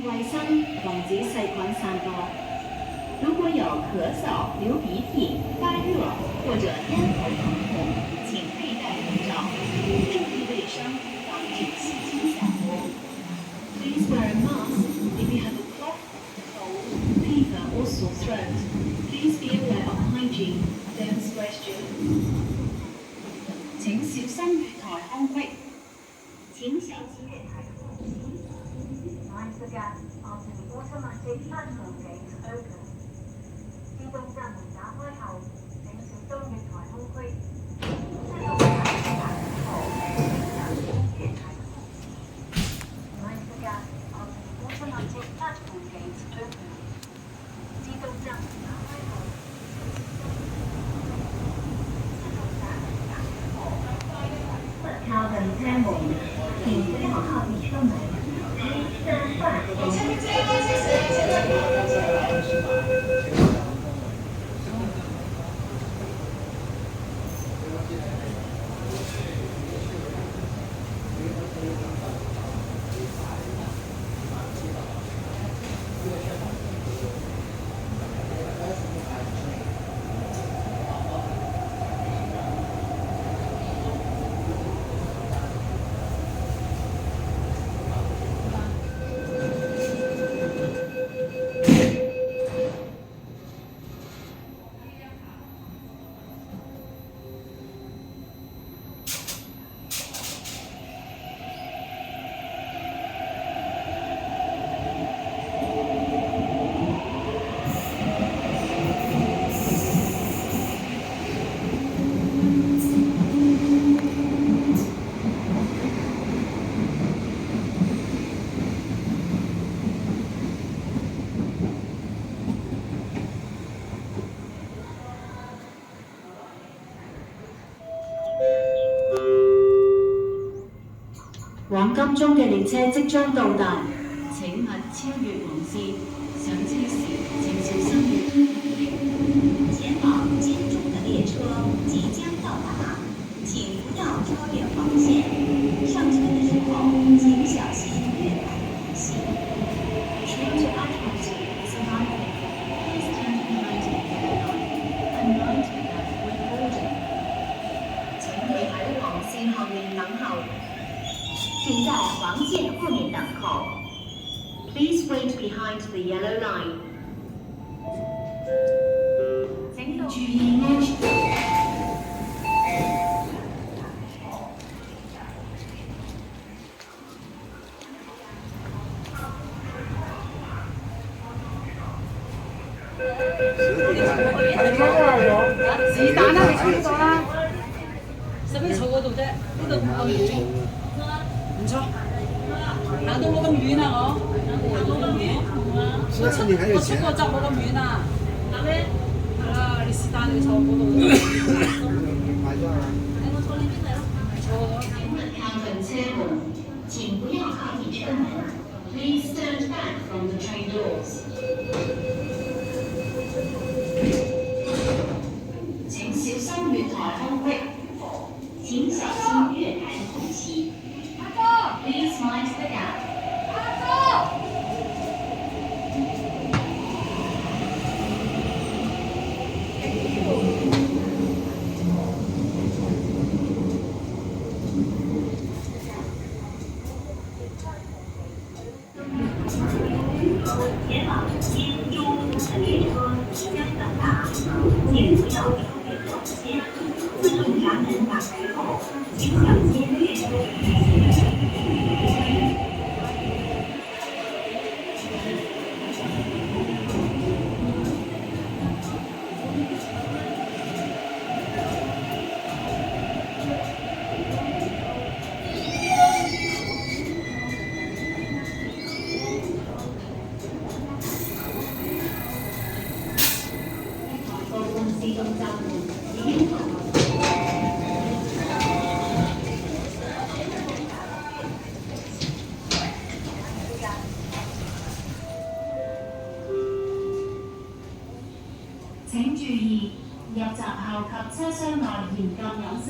卫生，防止细菌散播。如果有咳嗽、流鼻涕、发热或者咽喉疼痛，请佩戴口罩，注意卫生，防止细菌散播。Please wear a mask if you have a cough, cold, fever or sore throat. Please be aware of hygiene. Don't spread germs. 請小心月台空隙。請小心月台空隙。Mind the gap after the automatic platform gates open. 自動閘門打開後，請小心月台空隙。自動閘門打開後，請小心月台空隙。Mind the gap after the automatic platform gates open. 自動閘門打開後，靠近車門，請最好靠近車門。Please stand back from the 往金鐘嘅列車即將到達，請勿超越黃線。上車時請小心月台。前往金鐘的列車即將到達，請不要超越黃線。上車的時候請小心月台空隙。Train to Atlantic is arriving. Please stand behind the yellow line and mind the gap when boarding. 請你喺黃線後面等候。請在黃線後面等候。Please wait behind the yellow line. 請注意安全。是但啦，你坐呢度啦。使乜坐嗰度啫？呢度咁遠。唔錯，行到冇咁遠啊！我行到咁遠，我出個閘冇咁遠啊！係咩？係啦，你是但你坐嗰度。買咗啊！我坐呢邊嚟咯。坐咗。靠近車門，請不要靠近車門。Please stand back from the train doors. 請小心月台空隙。請小心月台的空隙。Please mind the gap. 前往金钟的列车即将到达，请不要超越黄线。自动闸门打开后，请小心月台空隙。自動閘門已經開放。請注意，入閘後及車廂內嚴禁飲食。